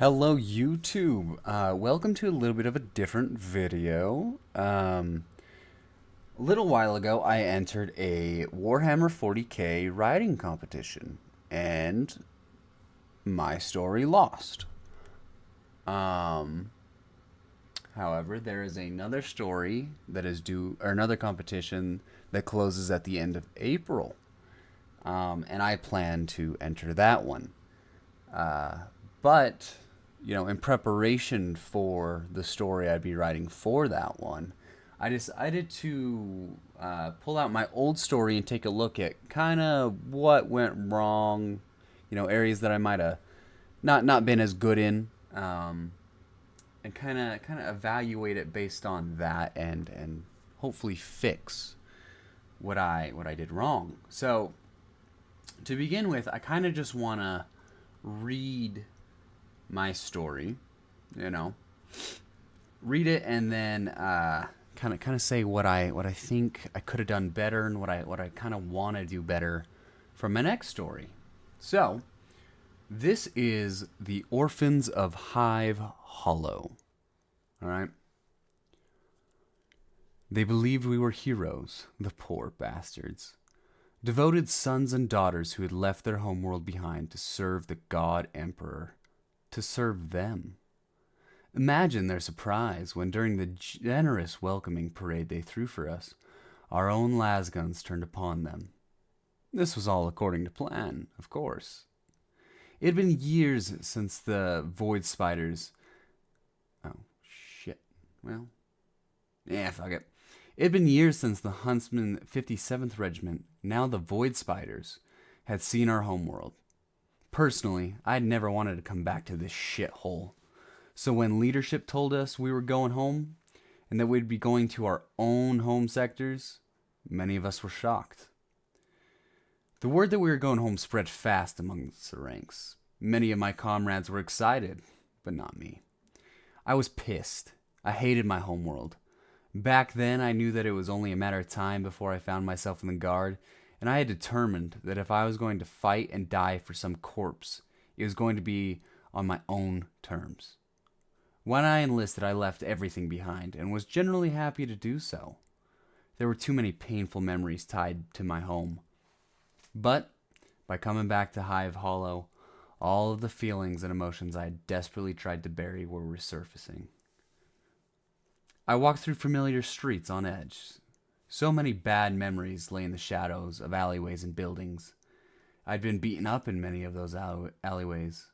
Hello YouTube. Welcome to a little bit of a different video. A little while ago I entered a Warhammer 40k writing competition and my story lost. Um, However, there is another story that is due, or another competition that closes at the end of April. And I plan to enter that one. But, in preparation for the story I'd be writing for that one, I decided to pull out my old story and take a look at kind of what went wrong, areas that I might have not been as good in, and kind of evaluate it based on that, and hopefully fix what I did wrong. So to begin with, I kind of just want to read my story, you know, read it, and then kind of say what I think I could have done better, and what I kind of want to do better for my next story. So this is the Orphans of Hive Hollow. All right. They believed we were heroes, the poor bastards. Devoted sons and daughters who had left their homeworld behind to serve the God Emperor. To serve them. Imagine their surprise when, during the generous welcoming parade they threw for us, our own lasguns turned upon them. This was all according to plan, of course. It had been years since the Void Spiders. Oh, shit. Well, yeah, fuck it. It had been years since the Huntsman 57th Regiment, now the Void Spiders, had seen our homeworld. Personally, I'd never wanted to come back to this shithole. So when leadership told us we were going home, and that we'd be going to our own home sectors, many of us were shocked. The word that we were going home spread fast amongst the ranks. Many of my comrades were excited, but not me. I was pissed. I hated my homeworld. Back then, I knew that it was only a matter of time before I found myself in the Guard, and I had determined that if I was going to fight and die for some corpse, it was going to be on my own terms. When I enlisted, I left everything behind, and was generally happy to do so. There were too many painful memories tied to my home. But, by coming back to Hive Hollow, all of the feelings and emotions I had desperately tried to bury were resurfacing. I walked through familiar streets on edge. So many bad memories lay in the shadows of alleyways and buildings. I'd been beaten up in many of those alleyways.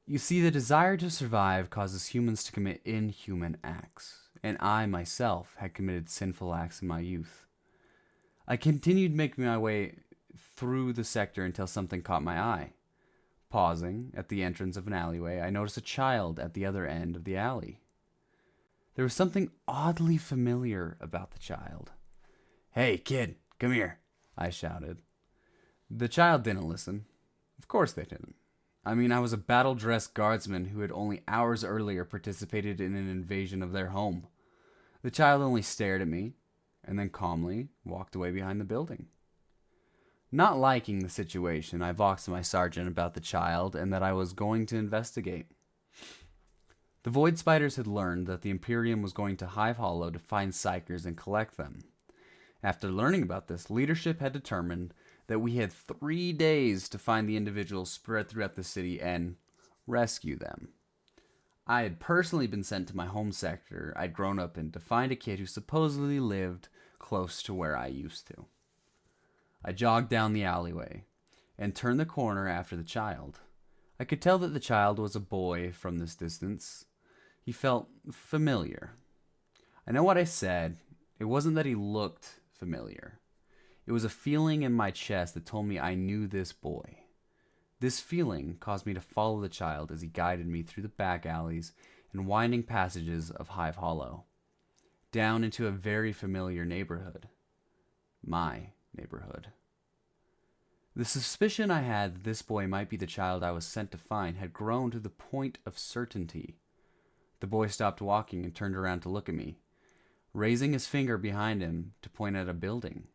You see, the desire to survive causes humans to commit inhuman acts, and I myself had committed sinful acts in my youth. I continued making my way through the sector until something caught my eye. Pausing at the entrance of an alleyway, I noticed a child at the other end of the alley. There was something oddly familiar about the child. "Hey, kid, come here," I shouted. The child didn't listen. Of course they didn't. I mean, I was a battle-dressed guardsman who had only hours earlier participated in an invasion of their home. The child only stared at me, and then calmly walked away behind the building. Not liking the situation, I voxed my sergeant about the child and that I was going to investigate. The Void Spiders had learned that the Imperium was going to Hive Hollow to find Psychers and collect them. After learning about this, leadership had determined that we had 3 days to find the individuals spread throughout the city and rescue them. I had personally been sent to my home sector I'd grown up in to find a kid who supposedly lived close to where I used to. I jogged down the alleyway and turned the corner after the child. I could tell that the child was a boy from this distance. He felt familiar. I know what I said. It wasn't that he looked familiar. It was a feeling in my chest that told me I knew this boy. This feeling caused me to follow the child as he guided me through the back alleys and winding passages of Hive Hollow, down into a very familiar neighborhood. My neighborhood. The suspicion I had that this boy might be the child I was sent to find had grown to the point of certainty. The boy stopped walking and turned around to look at me, raising his finger behind him to point at a building.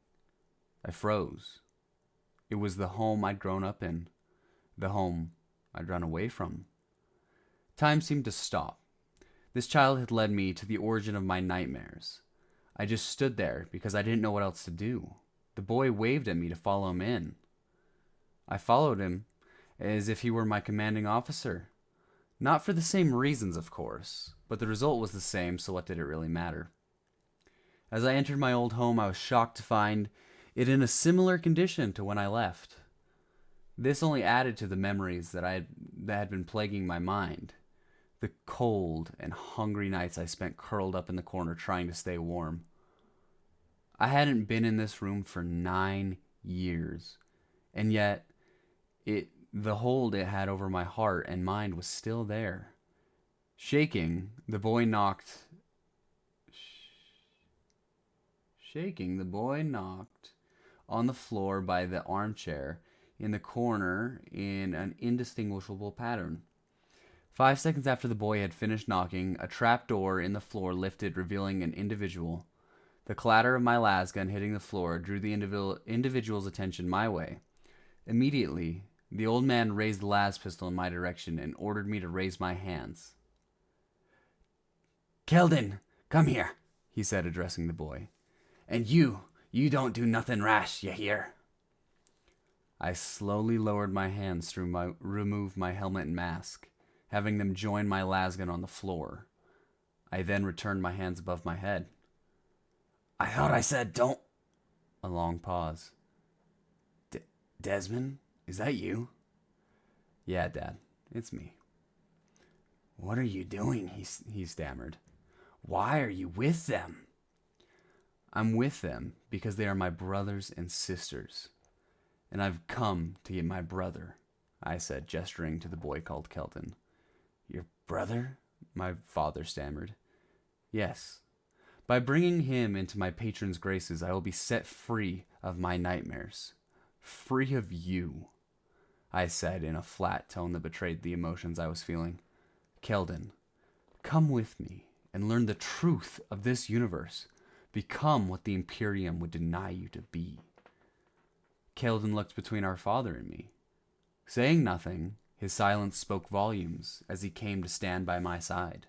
I froze. It was the home I'd grown up in, the home I'd run away from. Time seemed to stop. This child had led me to the origin of my nightmares. I just stood there because I didn't know what else to do. The boy waved at me to follow him in. I followed him as if he were my commanding officer. Not for the same reasons, of course, but the result was the same, so what did it really matter? As I entered my old home, I was shocked to find it in a similar condition to when I left. This only added to the memories that had been plaguing my mind. The cold and hungry nights I spent curled up in the corner trying to stay warm. I hadn't been in this room for 9 years, and yet the hold it had over my heart and mind was still there. Shaking, the boy knocked on the floor by the armchair in the corner in an indistinguishable pattern. 5 seconds after the boy had finished knocking, a trap door in the floor lifted, revealing an individual. The clatter of my lasgun hitting the floor drew the individual's attention my way. Immediately, the old man raised the las pistol in my direction and ordered me to raise my hands. "Keldon, come here," he said, addressing the boy. "And you don't do nothing rash, you hear?" I slowly lowered my hands to remove my helmet and mask, having them join my lasgun on the floor. I then returned my hands above my head. "I thought I said don't..." A long pause. "Desmond, is that you?" "Yeah, Dad, it's me." "What are you doing?" he stammered. "Why are you with them?" "I'm with them because they are my brothers and sisters. And I've come to get my brother," I said, gesturing to the boy called Kelton. "Your brother?" my father stammered. "Yes. By bringing him into my patron's graces, I will be set free of my nightmares. Free of you," I said in a flat tone that betrayed the emotions I was feeling. "Keldon, come with me and learn the truth of this universe. Become what the Imperium would deny you to be." Keldon looked between our father and me. Saying nothing, his silence spoke volumes as he came to stand by my side.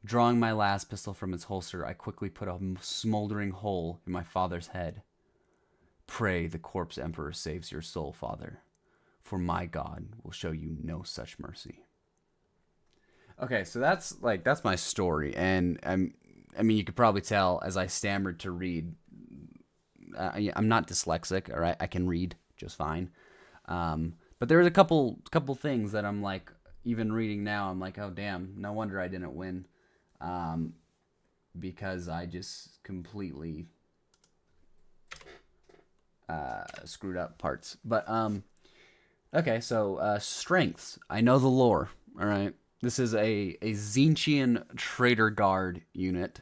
Drawing my las pistol from its holster, I quickly put a smoldering hole in my father's head. "Pray the corpse emperor saves your soul, father, for my God will show you no such mercy." Okay, so that's my story, and I mean, you could probably tell as I stammered to read. I'm not dyslexic, all right? I can read just fine. But there's a couple things that I'm like, even reading now, I'm like, oh damn, no wonder I didn't win, because I just completely screwed up parts. But okay, so strengths. I know the lore. All right, this is a Tzeentchian Traitor Guard unit,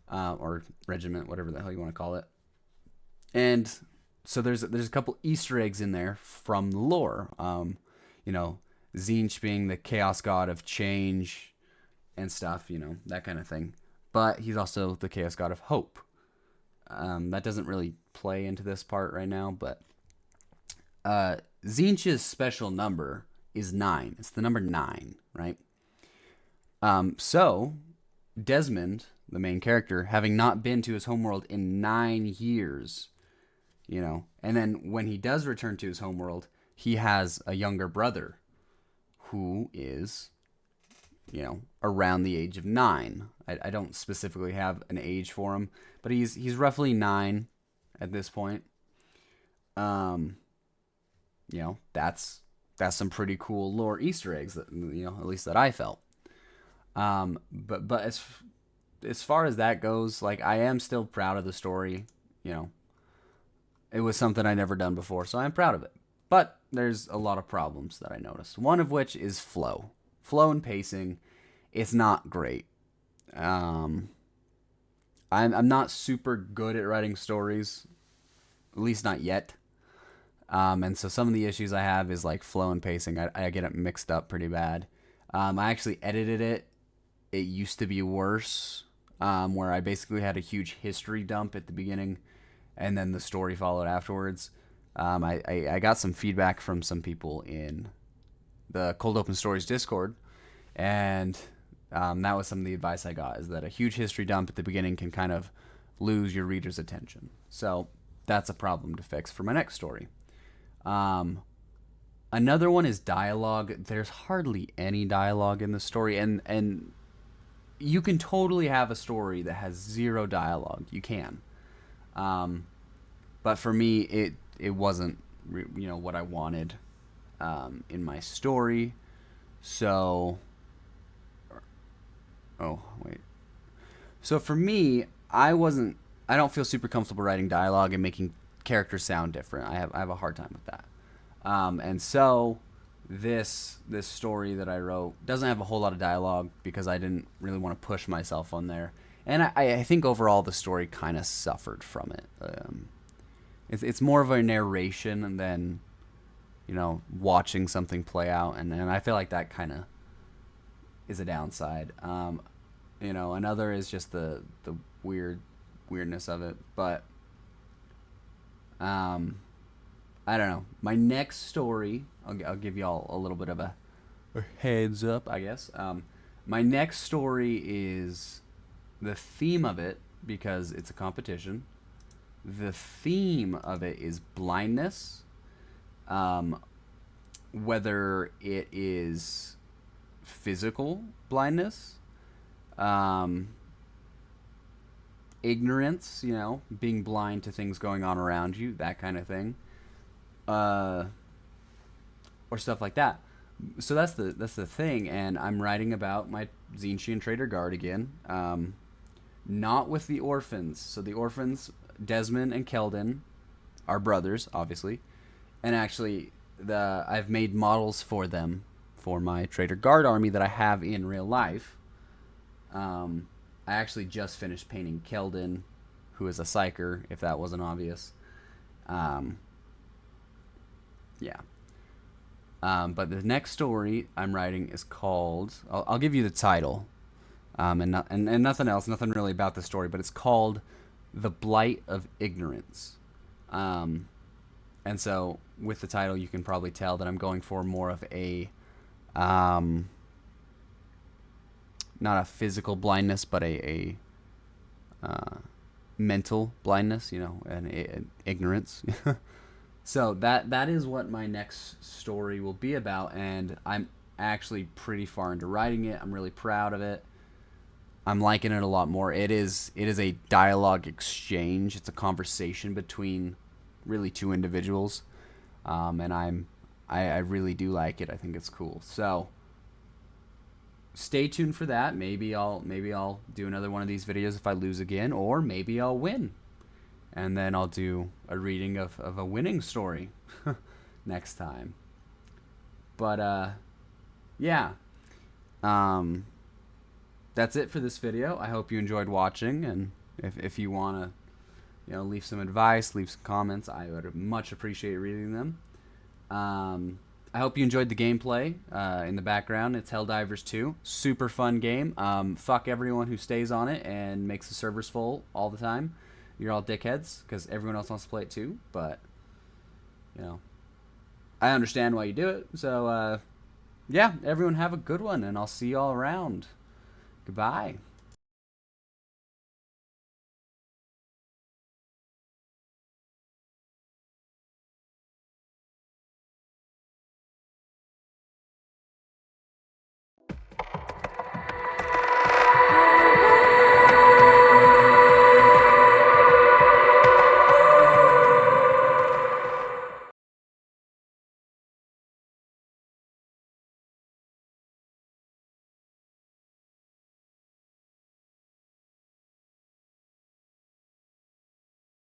or regiment, whatever the hell you want to call it. And so there's a couple Easter eggs in there from the lore. Tzeentch being the chaos god of change and stuff, that kind of thing. But he's also the chaos god of hope. That doesn't really play into this part right now, but Tzeentch's special number is 9. It's the number 9, right? So Desmond, the main character, having not been to his homeworld in 9 years, and then when he does return to his homeworld, he has a younger brother who is, around the age of 9. I don't specifically have an age for him, but he's roughly 9 at this point. That's some pretty cool lore Easter eggs that, at least that I felt. But as far as that goes, I am still proud of the story. It was something I never done before, so I'm proud of it. But there's a lot of problems that I noticed. One of which is flow and pacing. It's not great. I'm not super good at writing stories, at least not yet. And so some of the issues I have is flow and pacing. I get it mixed up pretty bad. I actually edited it. It used to be worse, where I basically had a huge history dump at the beginning, and then the story followed afterwards. I got some feedback from some people in the Cold Open Stories Discord, And that was some of the advice I got, is that a huge history dump at the beginning can kind of lose your reader's attention. So that's a problem to fix for my next story. Another one is dialogue. There's hardly any dialogue in the story, and you can totally have a story that has zero dialogue. You can, but for me, it wasn't what I wanted in my story. So, oh wait. So for me, I don't feel super comfortable writing dialogue and making characters sound different. I have a hard time with that. And so this story that I wrote doesn't have a whole lot of dialogue because I didn't really want to push myself on there. And I think overall the story kind of suffered from it. It's more of a narration than, watching something play out. And I feel like that kind of is a downside. Another is just the weirdness of it. But I don't know. My next story, I'll give y'all a little bit of a heads up, I guess. My next story is the theme of it, because it's a competition. The theme of it is blindness. Whether it is physical blindness, ignorance, being blind to things going on around you, that kind of thing. Or stuff like that. So that's the thing, and I'm writing about my Tzeentchian Trader Guard again. Not with the orphans. So the orphans, Desmond and Keldon, are brothers, obviously, and actually, I've made models for them for my Trader Guard army that I have in real life. I actually just finished painting Keldon, who is a psyker, if that wasn't obvious. Yeah. But the next story I'm writing is called, I'll give you the title, and nothing else, nothing really about the story, but it's called The Blight of Ignorance. And so with the title, you can probably tell that I'm going for more of a, not a physical blindness, but a mental blindness, and ignorance. So that is what my next story will be about, and I'm actually pretty far into writing it. I'm really proud of it. I'm liking it a lot more. It is a dialogue exchange. It's a conversation between really two individuals, and I really do like it. I think it's cool. So stay tuned for that. Maybe I'll do another one of these videos if I lose again, or maybe I'll win. And then I'll do a reading of a winning story next time. But, yeah. That's it for this video. I hope you enjoyed watching. And if you want to, leave some advice, leave some comments, I would much appreciate reading them. I hope you enjoyed the gameplay in the background. It's Helldivers 2. Super fun game. Fuck everyone who stays on it and makes the servers full all the time. You're all dickheads because everyone else wants to play it too, but I understand why you do it. So yeah, everyone have a good one, and I'll see you all around. Goodbye.